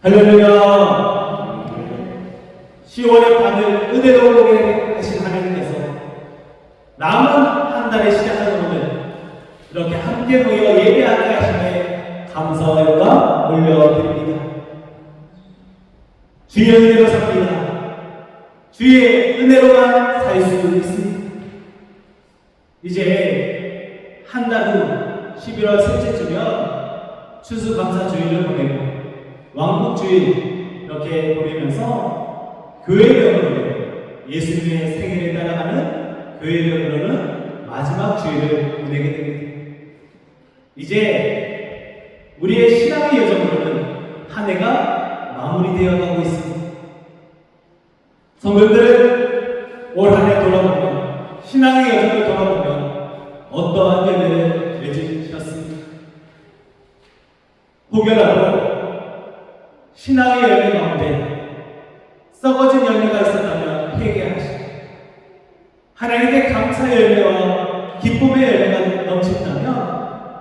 할렐루야. 10월의 밤을 은혜로 보게 하신 하나님께서 남은 한 달에 시작하는 오늘 이렇게 함께 모여 예배하게 하심에 감사와 영광 올려드립니다. 주의 은혜로 삽니다. 주의 은혜로만 살 수 있습니다. 이제 한 달 후 11월 셋째 주면 추수감사주일을 보내고 왕복주일 이렇게 보내면서 교회별로 예수님의 생일에 따라가는 교회별로는 마지막 주일을 보내게 됩니다. 이제 우리의 신앙의 여정으로는 한 해가 마무리되어 가고 있습니다. 성도들, 올 한 해 돌아보면, 신앙의 여정을 돌아보면 어떠한 열매를 맺으셨습니까? 혹여라도 신앙의 열매 가운데 썩어진 열매가 있었다면 회개하시고, 하나님께 감사의 열매와 기쁨의 열매가 넘친다면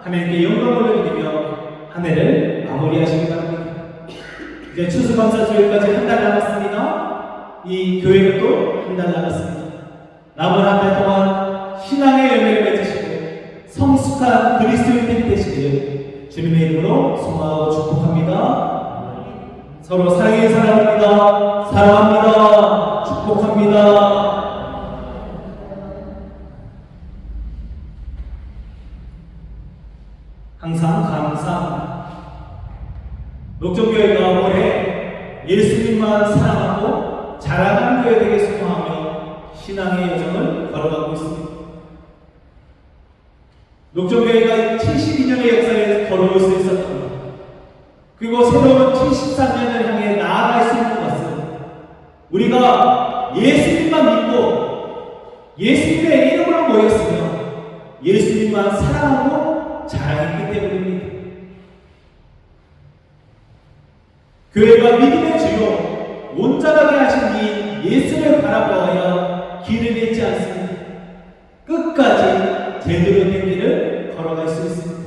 하나님께 영광을 올려드리며 한 해를 마무리하시기 바랍니다. 이제 추수감사주일까지 한 달 남았습니다. 이 교회도 한 달 남았습니다. 남은 한 달 동안 신앙의 열매를 맺으시고 성숙한 그리스도인들이 되시기를 주님의 이름으로 소망하고 축복합니다. 서로 사랑해 사랑합니다. 사랑합니다. 축복합니다. 항상 감사합니다. 녹정교회가 올해 예수님만 사랑하고 자랑하는 교회 되게 소망하며 신앙의 여정을 걸어가고 있습니다. 녹정교회가 72년의 역사에 걸어올 수 있었던 것, 그리고 새로운 73년을 향해 나아갈 수 있는 것은 우리가 예수님만 믿고 예수님의 이름으로 모였으며 예수님만 사랑하고 자랑했기 때문입니다. 교회가 믿음의 주요 온전하게 하신 이 예수를 바라보아야 길을 잃지 않습니다. 끝까지 제대로 된 길을 걸어갈 수 있습니다.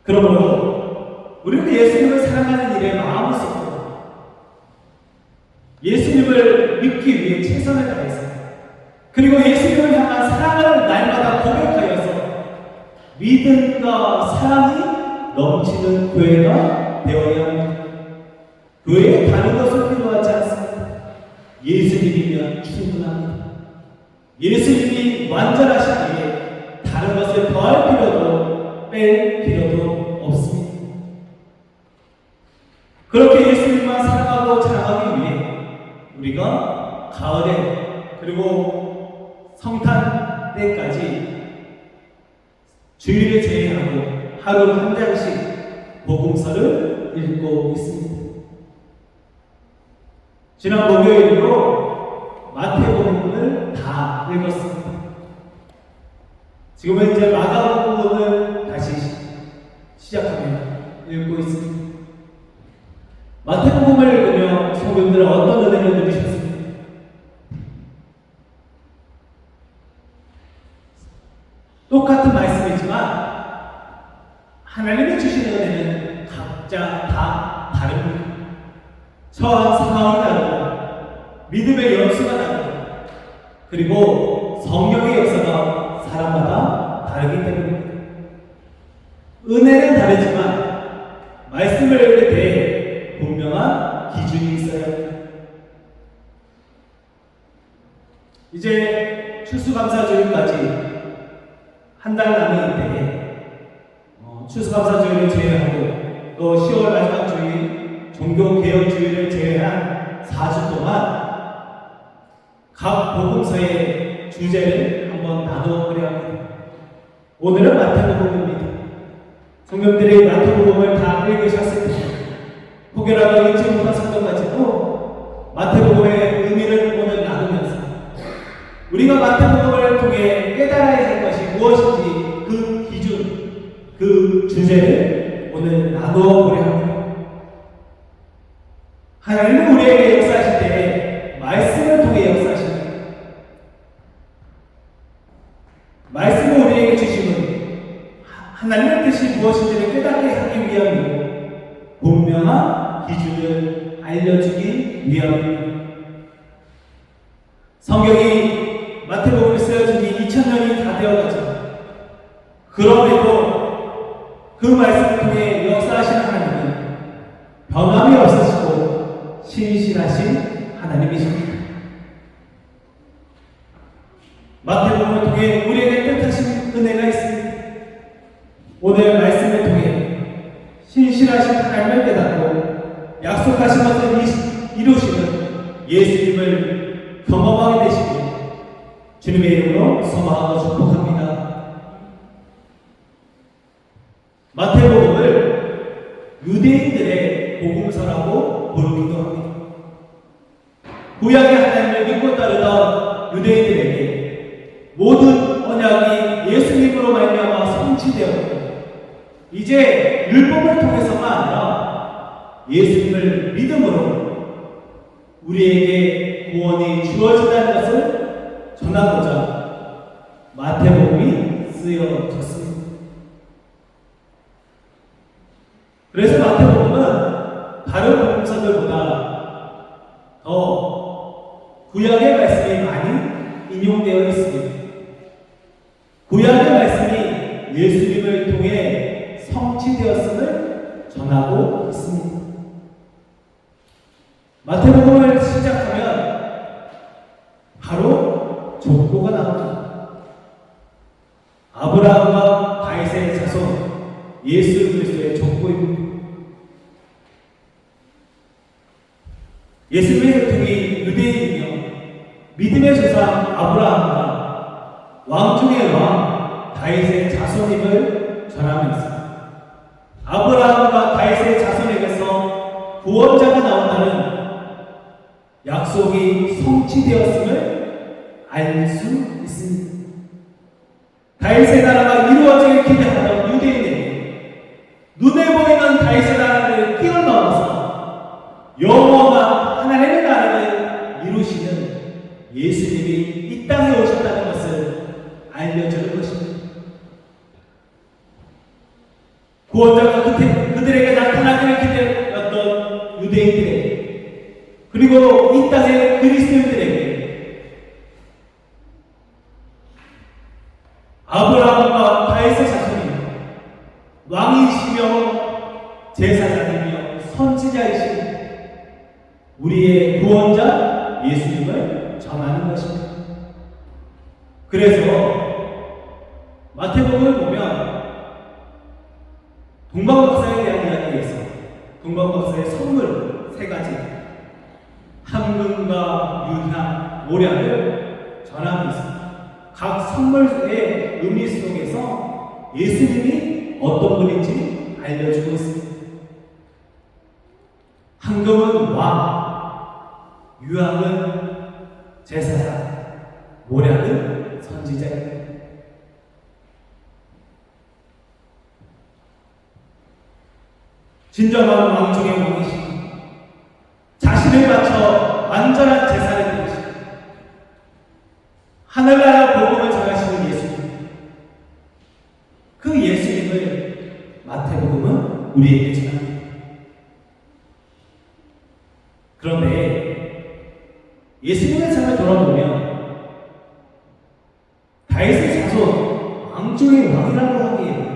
그러므로 우리는 예수님을 사랑하는 일에 마음을 쏟고 예수님을 믿기 위해 최선을 다해서, 그리고 예수님을 향한 사랑을 날마다 고백하여서 믿음과 사랑이 넘치는 교회가 되어야 합니다. 교회에 다른 것을 필요하지 않습니다. 예수님이면 충분합니다. 예수님이 완전하시기에 다른 것을 더할 필요도 뺄 필요도 없습니다. 그렇게 예수님만 사랑하고 자랑하기 위해 우리가 가을에 그리고 성탄 때까지 주일을 제외하고 하루 한 장씩 복음서를 읽고 있습니다. 지난 목요일로 마태복음을 다 읽었습니다. 지금은 이제 마가복음을 다시 시작하며 읽고 있습니다. 마태복음을 읽으며 성도님들은 어떤 은혜를 누리셨습니까? 똑같은 말씀이지만 하나님이 주시는 은혜는 각자 다 다릅니다. 처한 상황이 다르고 믿음의 연수가 다르고 그리고 성령의 역사가 사람마다 다르기 때문입니다. 은혜는 다르지만 말씀을 읽을 때 분명한 기준이 있어야 합니다. 이제 추수감사주일까지 한 달 남은 때에 추수감사주일을 제외하고 또 10월 마지막 주일 종교개혁주일을 제외한 4주 동안 각 복음서의 주제를 한번 나눠보려 합니다. 오늘은 마태복음입니다. 성도들이 마태복음을 다 읽으셨을 때 혹여라도 읽지 못한 성도까지도 마태복음의 의미를 오늘 나누면서 우리가 마태복음을 통해 깨달아야 할 것이 무엇인지 그 기준, 그 주제를 오늘 나누어 보려 합니다. 하나님은 우리에게 역사하실 때 말씀을 통해 역사하십니다. 말씀을 우리에게 주심은 하나님의 뜻이 무엇인지를 깨닫게 하기 위함입니다. 알려주기 위함입니다. 성경이 마태복음에 쓰여진 지 2000년이 다 되어가죠. 그럼에도 그 말씀을 통해 역사하시는 하나님은 변함이 없으시고 신실하신 하나님이십니다. 마태복음을 통해 우리에게 뜻하신 은혜가 있습니다. 오늘 말씀을 통해 신실하신 하나님을 깨닫고 약속하신 것을 이루시는 예수님을 경험하게 되시길 주님의 이름으로 소망하고 축복합니다. 마태복음을 유대인들의 복음서라고 부르기도 합니다. 구약의 하나님을 믿고 따르던 유대인들에게 모든 언약이 예수님으로 말미암아 성취되었고 이제 율법을 통해서만 아니라 예수님을 믿음으로 우리에게 구원이 주어진다는 것을 전하고자 마태복음이 쓰여졌습니다. 그래서 마태복음은 다른 복음서들보다 더 구약의 말씀이 많이 인용되어 있습니다. 구약의 말씀이 예수님을 통해 성취되었음을 전하고 있습니다. 마태복음을 시작하면 바로 족보가 나옵니다. 아브라함과 다윗의 자손 예수 그리스도의 족보입니다. 예수님의 혈통이 유대인이며 믿음의 조상 아브라함과 왕 중의 왕 다윗의 자손임을 전하면서 아브라함과 다윗의 자손에게서 구원자가 나온다는 약속이 성취되었음을 알 수 있습니다. 다윗의 나라가 이루어지길 기대하던 유대인에게 눈에 보이는 다윗의 나라를 뛰어넘어서 영원한 하나님의 나라를 이루시는 예수님이 이 땅에 오셨다는 것을 알려주는 것입니다. 구원자가 그들에게 나타나기를 기대했던 유대인들에게 그리고 이 땅의 그리스도인들에게 아브라함과 다윗의 자손이며 왕이시며 제사장이며 선지자이신 우리의 구원자 예수님을 전하는 것입니다. 그래서 마태복음을 보면 동방박사에 대한 이야기에서 동방박사의 선물 3가지 황금과 유향, 모략을 전하면서 각 선물의 의미 속에서 예수님이 어떤 분인지 알려주고 있습니다. 황금은 왕, 유향은 제사장, 모략은 선지자입니다. 진정한 왕 중의 왕이시고 자신을 바쳐 완전한 제사를 드리시고 하늘나라 복음을 전하시는 예수님, 그 예수님을 마태복음은 우리에게 전합니다. 그런데 예수님의 삶을 돌아보면 다윗의 자손 왕 중의 왕이라고 하기에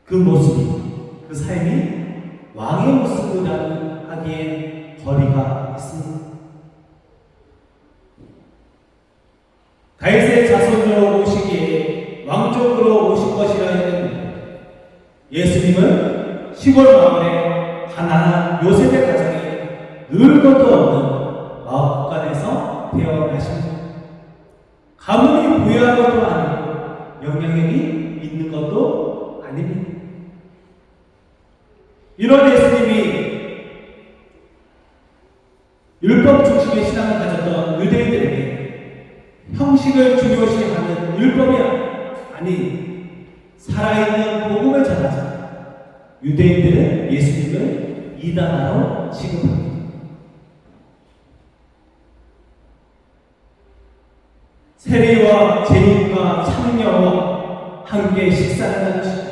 그 모습이 그 삶이 왕의 모습이라고 하기에 거리가 있습니다. 다윗의 자손으로 오시기에 왕족으로 오신 것이라 했는데 예수님은 시골 마을의 가난한 요셉의 가정에 늘 것도 없는 마을간에서 태어나십니다. 가문이 부유한 것도 아니고 영향력이 있는 것도 아닙니다. 이런 예수님이 율법 중심의 신앙을 가졌던 유대인들에게 형식을 중요시하는 율법이 아닌 살아있는 복음을 전하자 유대인들은 예수님을 이단하로 취급합니다. 세리와 죄인과 창녀와 함께 식사를 하는 것입니다.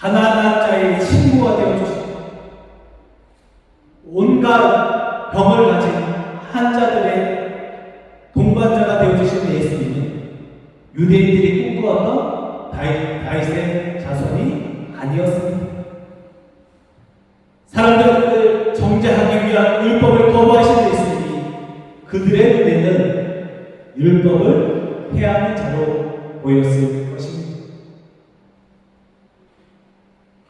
가난한 자의 친구가 되어주시고 온갖 병을 가진 환자들의 동반자가 되어주신 예수님은 유대인들이 꿈꾸었던 다윗의 자손이 아니었습니다. 사람들을 정죄하기 위한 율법을 거부하신 예수님이 그들의 눈에는 율법을 폐하는 자로 보였을 것입니다.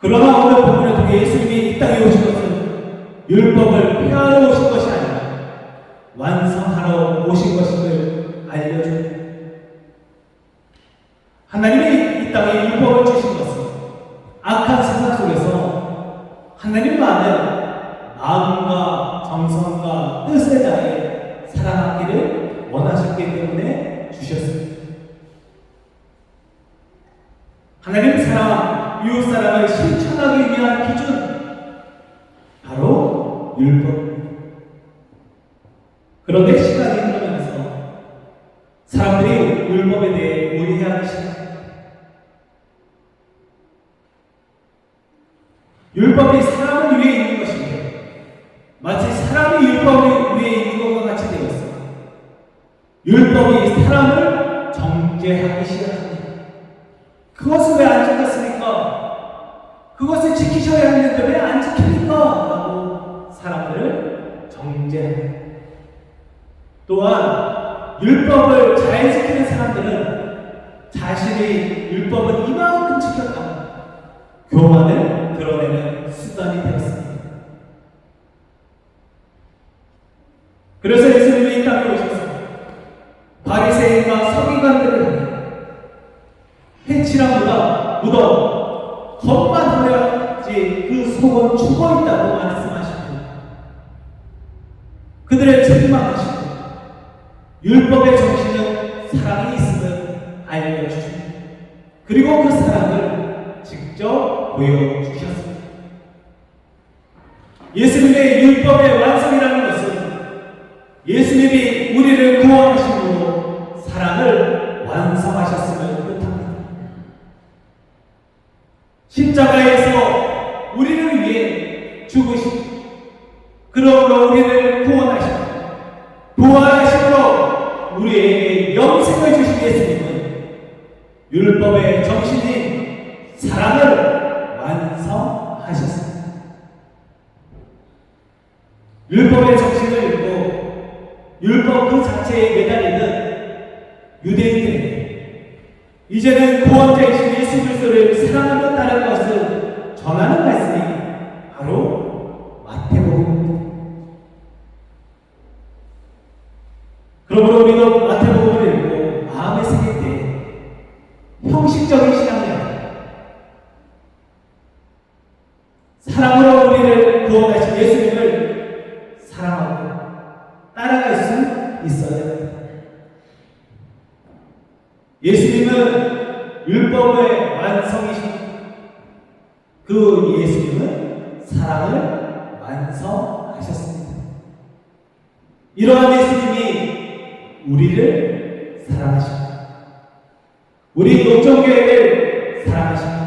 그러나 오늘 본문을 통해 예수님이 이 땅에 오신 것은 율법을 폐하러 오신 것이 아니라 완성하러 오신 것임을 알려줍니다. 하나님이 이 땅에 율법을 주신 것은 악한 세상 속에서 하나님만을 마음과 정성과 뜻을 다해 사랑하기를 원하셨기 때문에 주셨습니다. 하나님 사랑, 이웃 사랑을 실천하기 위한 기준, 바로 율법입니다. 그런데 시간이 흐르면서 사람들이 율법에 대해 오해하기 시작합니다. 율법이 사람을 위해 있는 것인데 마치 사람이 율법 위에 있는 것과 같이 되어 있습니다. 율법이 사람을 정죄하기 시작합니다. 그것을 왜 안 지켰습니까? 그것을 지키셔야 하는데 왜 안 지킵니까? 라고 사람들을 정죄합니다. 또한 율법을 잘 지키는 사람들은 자신의 율법은 이만큼 지켰다 교만을 드러내는 수단이 되었습니다. 그래서 예수님이 이 땅에 오셔서 바리새인과 서기관들을 향해 해치라 묻어 겉만 버려야지 그 속은 죽어있다고 말씀하시고 그들의 책망하시고 율법의 정신은 사랑이 있음을 알려주십니다. 그리고 그 사랑을 직접 보여주셨습니다. 예수님의 율법의 완성이라는 것은 예수님이 우리를 구원하심으로 사랑을 완성하셨음을 뜻합니다. 십자가에서 우리를 위해 죽으시고 그러므로 우리를 구원하시고 부활하심으로 우리에게 영생을 주신 예수님은 율법의 정신인 사랑을 완성하셨습니다. 율법의 정신을 읽고 율법 그 자체에 매달리는 유대인들에게 이제는 구원자이신 예수 그리스도를 사랑하며 따르는 것을 전하는 말씀이 바로 마태복음입니다. 그러므로 우리도 마태복음을 읽고 마음에 새길 때 형식적인 신앙이 아니라 사랑으로 우리를 구원하신 예수님을 사랑하고 따라갈 수 있어야 합니다. 예수님은 율법의 완성이시고 그 예수님은 사랑을 완성하셨습니다. 이러한 예수님이 우리를 사랑하십니다. 우리 농정교회를 사랑하십니다.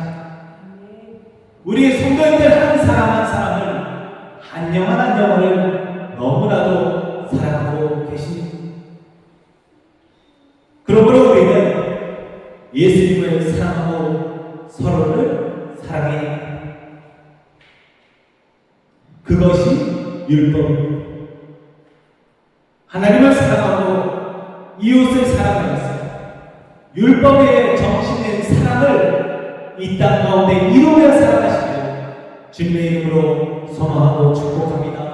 우리 성도님들 한 사람 한 사람을 한 영혼 한 영혼을 너무나도 사랑하고 계십니다. 그러므로 우리는 예수님을 사랑하고 서로를 사랑해야 합니다. 그것이 율법입니다. 하나님을 사랑하고 이웃을 사랑하면서 율법의 정신인 사랑을 이 땅 가운데 이루며 살아가시길 주님의 이름으로 소망하고 축복합니다.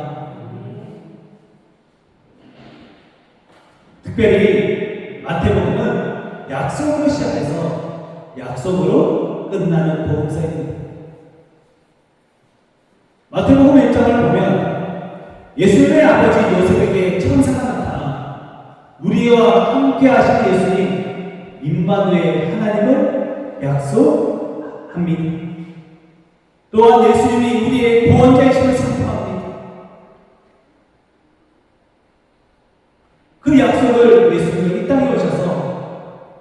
특별히 마태복음은 약속으로 시작해서 약속으로 끝나는 복음서입니다. 마태복음 1장을 보면 예수님의 아버지 요셉에게 천사가 나타나 우리와 함께 하신 예수님 임마누엘 하나님을 약속합니다. 또한 예수님이 우리의 구원자이심을 선포합니다. 그 약속을 예수님이 이 땅에 오셔서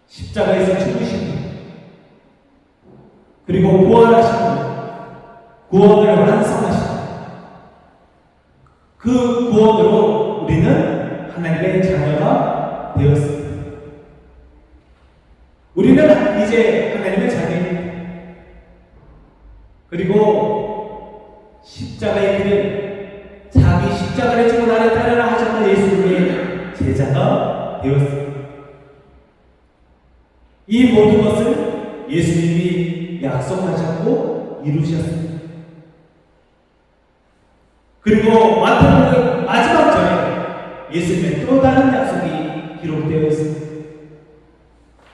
십자가에서 죽으시고 그리고 부활하시고 구원을 완성하시고 그 구원으로 우리는 하나님의 자녀가 되었습니다. 우리는 이제 하나님의 자녀입니다. 그리고 십자가의 길을 자기 십자가를 지고 나를 따르라 하셨던 예수님의 제자가 되었습니다. 이 모든 것을 예수님이 약속하셨고 이루셨습니다. 그리고 마태복음 마지막 절에 예수님의 또 다른 약속이 기록되어 있습니다.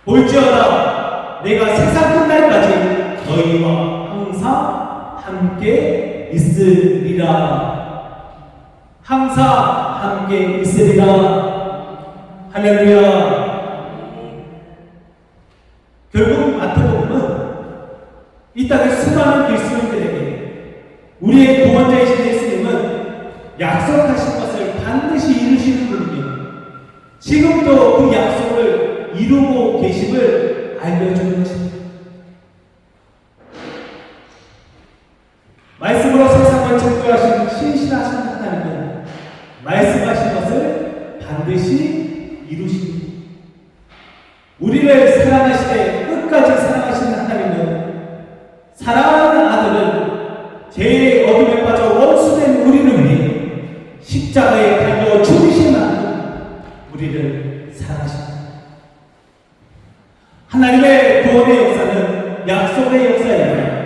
볼지어다 내가 세상 끝날까지 너희와 항상 함께 있으리라. 항상 함께 있으리라. 할렐루야. 결국 마태복음은 이 땅의 수많은 그리스도인들에게 우리의 구원자이신 예수님은 약속하신 것을 반드시 이루시는 분이며 지금도 그 약속을 이루고 계심을 알려주는 것입니다. 말씀으로 세상을 창조하신 신실하신 하나님은 말씀하신 것을 반드시 이루십니다. 우리를 사랑하시되 끝까지 사랑하시는 하나님은 사랑하는 아들을 죄의 어둠에 빠져 원수된 우리를 위해 십자가에 달려 죽으신 만큼 우리를 사랑하십니다. 하나님의 구원의 역사는 약속의 역사입니다.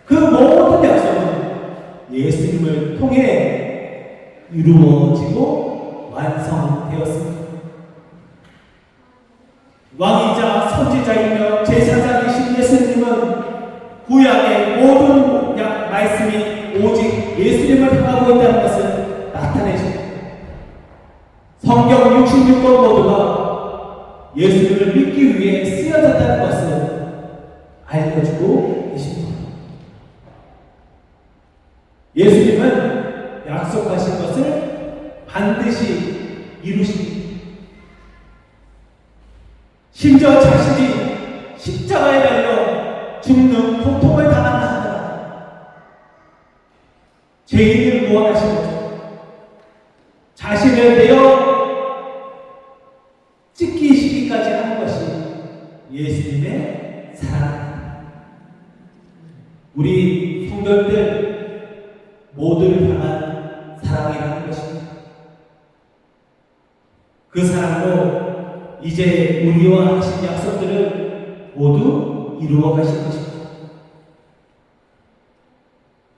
그 모든 약속은 예수님을 통해 이루어지고 완성되었습니다. 왕이자 선지자이며 제사장이신 예수님은 구약의 모든 말씀이 오직 예수님을 향하고 있다는 것을 나타내십니다. 성경 66권 모두가 예수님을 믿기 위해 쓰여졌다는 것을 알려주고 계십니다. 예수님은 약속하신 것을 반드시 이루십니다. 심지어 자신이 십자가에 달려 죽는 고통을 당한다 하더라. 죄인을 구원하신 거죠. 자신을 내어 찢기시기까지 하는 것이 예수님의 사랑입니다. 우리 성도들 모두를 향한 사랑이라는 것입니다. 그 사랑으로 이제 우리와 하신 약속들을 모두 이루어 가실 것입니다.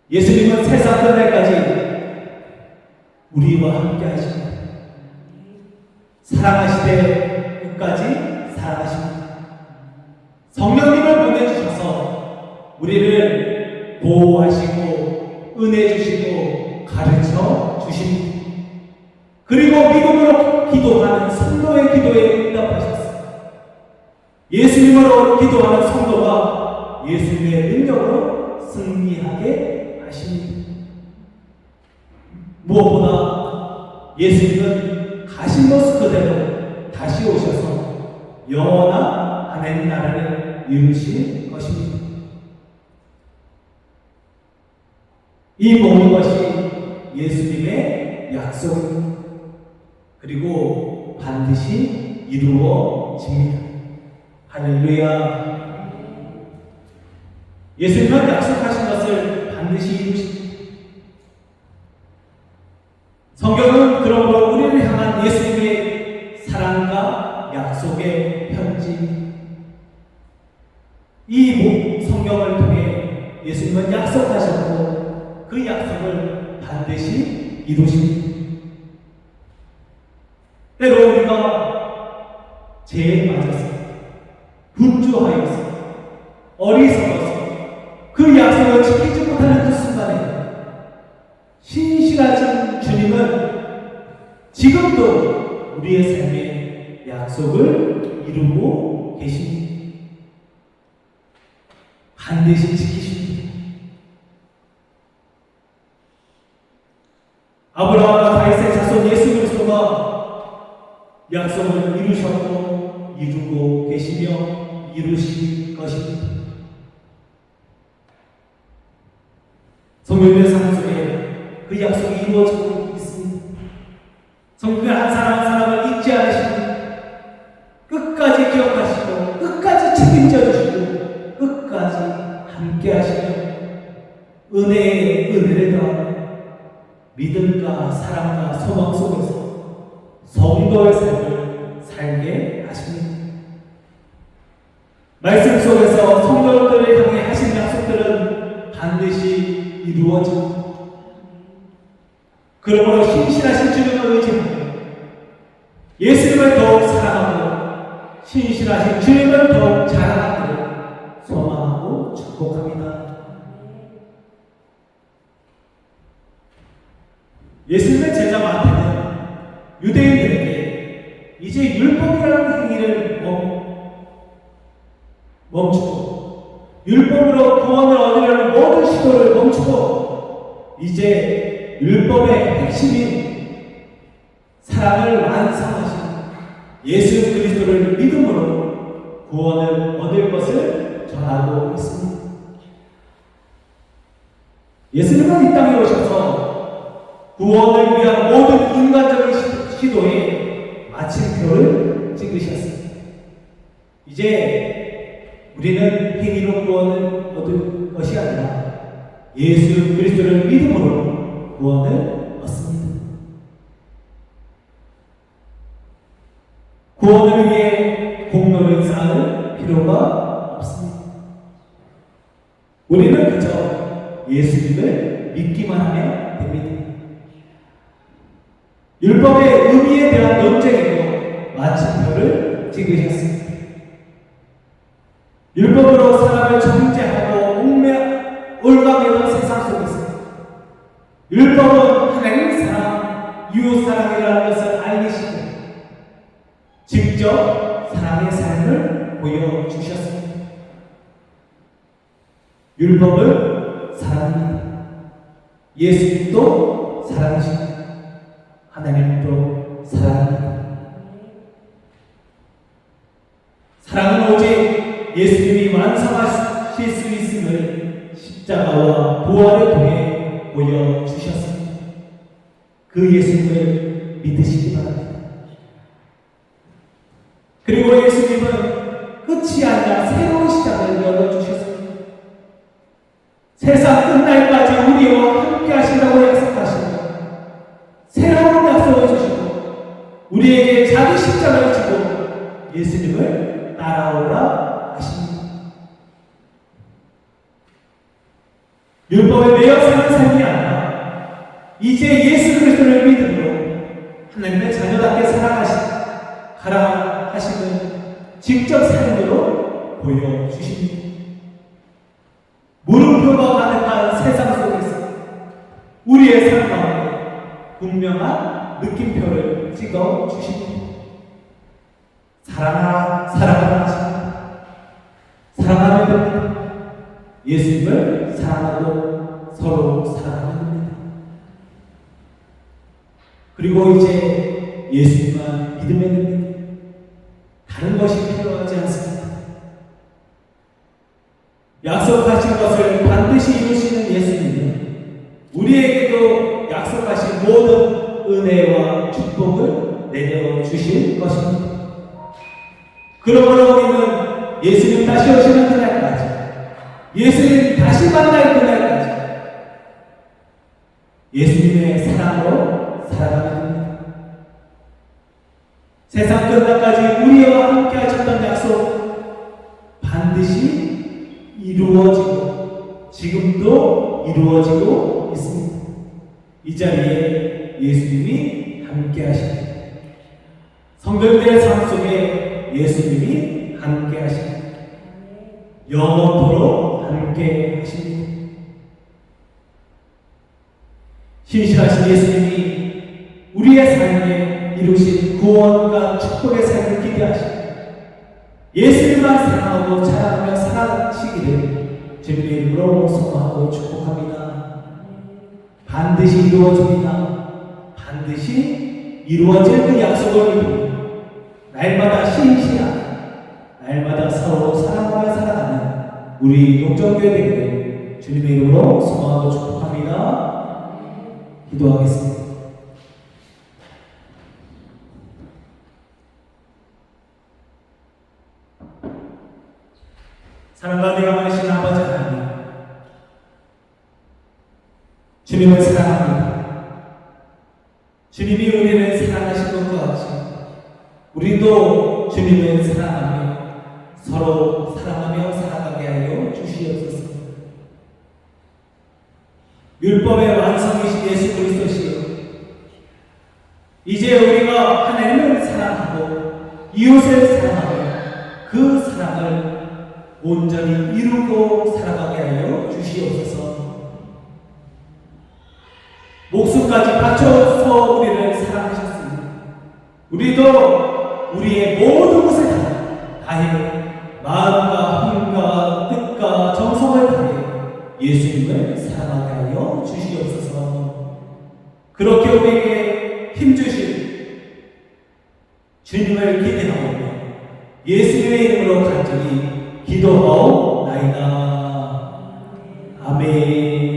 예수님은 세상 끝날까지 우리와 함께 하십니다. 사랑하시되 끝까지 사랑하십니다. 성령님을 보내주셔서 우리를 보호하시고 은혜 주시고 가르쳐 주십니다. 그리고 믿음으로 기도하는 성도의 기도에 응답하셨습니다. 예수님으로 기도하는 성도가 예수님의 능력으로 승리하게 하십니다. 무엇보다 예수님은 가신 모습 그대로 다시 오셔서 영원한 하나님 나라를 이루실 것입니다. 이 모든 것이 예수님의 약속입니다. 그리고 반드시 이루어집니다. 할렐루야. 예수님은 약속하신 것을 반드시 이루십니다. 성경은 그러므로 우리를 향한 예수님의 사랑과 약속의 편지. 이 성경을 통해 예수님은 약속하셨고 그 약속을 반드시 이루십니다. 때로 우리가 죄에 맞아서 분주하여서 어리석어서 그 약속을 지키지 못하는 그 순간에 신실하신 주님은 지금도 우리의 삶에 약속을 이루고 계십니다. 반드시 지키십니다. 아브라함과 다윗의 자손 예수 그리스도가 약속을 이루셨고 이루고 계시며 이루실 것입니다. 성경의 삶 속에 그 약속이 이루어지고 있습니다. 성경의 한 사람 한 사람을 잊지 않으시고 끝까지 기억하시고 끝까지 책임져 주시고 끝까지 함께 하시며 은혜에 은혜를 더하며 믿음과 사랑과 소망 속에서 성도의 삶을 살게 하십니다. 말씀 속에서 성도들을 향해 하신 약속들은 반드시 이루어집니다. 그러므로 신실하신 주님을 의지하며 예수님을 더욱 사랑하고 신실하신 주님을 더욱 자랑하기를 소망하고 축복합니다. 예수님의 제자 마태는 유대인들에게 이제 율법이라는 행위를 멈추고 율법으로 구원을 얻으려는 모든 시도를 멈추고 이제 율법의 핵심인 사랑을 완성하신 예수 그리스도를 믿음으로 구원을 얻을 것을 전하고 있습니다. 예수님은 이 땅에 오셔서 구원을 위한 모든 인간적인 시도에 마침표를 찍으셨습니다. 이제 우리는 행위로 구원을 얻을 것이 아니라 예수 그리스도를 믿음으로 구원을 얻습니다. 구원을 위해 공로를 쌓을 필요가 없습니다. 우리는 그저 예수님을 믿기만 하면 됩니다. 율법의 의미에 대한 논쟁에도 마침표를 찍으셨습니다. 율법으로 사람을 정죄하고 올가매던 세상 속에서 율법은 하나님 사랑, 이웃 사랑이라는 것을 알리시고 직접 사랑의 삶을 보여주셨습니다. 율법은 사랑입니다. 예수님도 사랑이십니다. 하나님도 사랑입니다. 사랑은 오직 예수님이 완성하실 수 있음을 십자가와 부활을 통해 보여주셨습니다. 그 예수님을 믿으시기 바랍니다. 그리고 예수님은 끝이 아니라 새로운 시작을 열어주셨습니다. 세상 끝날까지 우리와 함께 하신다고 약속하시고 새로운 약속을 주시고 우리에게 자기 십자가를 지고 예수님을 따라오라 하십니다. 율법에 매여 사는 삶이 아니라 이제 예수 그리스도를 믿음으로 하나님의 자녀답게 살아가시는 직접 삶으로 보여주십니다. 물음표가 가득한 세상 속에서 우리의 삶 가운데 분명한 느낌표를 찍어 주십니다. 사랑하라, 사랑하라 하십니다. 사랑하면 됩니다. 예수님을 사랑하고 서로 사랑하면 됩니다. 그리고 이제 예수님만 믿으면 됩니다. 다른 것이 필요하지 않습니다. 약속하신 것을 반드시 이루시는 예수님은 우리에게도 약속하신 모든 은혜와 축복을 내려주실 것입니다. 그러므로 우리는 예수님 다시 오시는 그날까지, 예수님 다시 만날 그날까지 예수님의 사랑으로 살아가는 겁니다. 세상 끝날까지 우리와 함께 하셨던 약속 반드시 이루어지고 지금도 이루어지고 있습니다. 이 자리에 예수님이 함께 하십니다. 성도들의 삶 속에 예수님이 함께 하십니다. 영원토록 함께 하십니다. 신실하신 예수님이 우리의 삶에 이루신 구원과 축복의 삶을 기대하시고 예수님만 사랑하고 자랑하며 살아가시기를 주님의 이름으로 소망하고 축복합니다. 반드시 이루어집니다. 반드시 이루어질 그 약속을 믿고 날마다 신실하게 날마다 서로 사랑하며 살아가는 우리 용정교회 되기를 주님의 이름으로 소망하고 축복합니다. 축복합니다. 기도하겠습니다. 사랑과 내가 많으신 아버지 하나님, 주님을 사랑합니다. 주님이 우리를 사랑하신 것과 같이 우리도 주님을 사랑하며 서로 사랑하며 살아가게 하여 주시옵소서. 율법의 완성이신 예수 그리스도시요, 이제 우리가 하나님을 사랑하고 이웃을 사랑하며 그 사랑을 온전히 이루고 살아가게 하여 주시옵소서. 목숨까지 바쳐서 우리를 사랑하셨습니다. 우리도 우리의 모든 것을 다해 마음과 힘과 뜻과 정성을 다해 예수님을 사랑하게 하여 주시옵소서. 그렇게 우리에게 힘주신 주님을 기대하오며 예수님의 이름으로 간절히 기도하옵나이다. 아멘.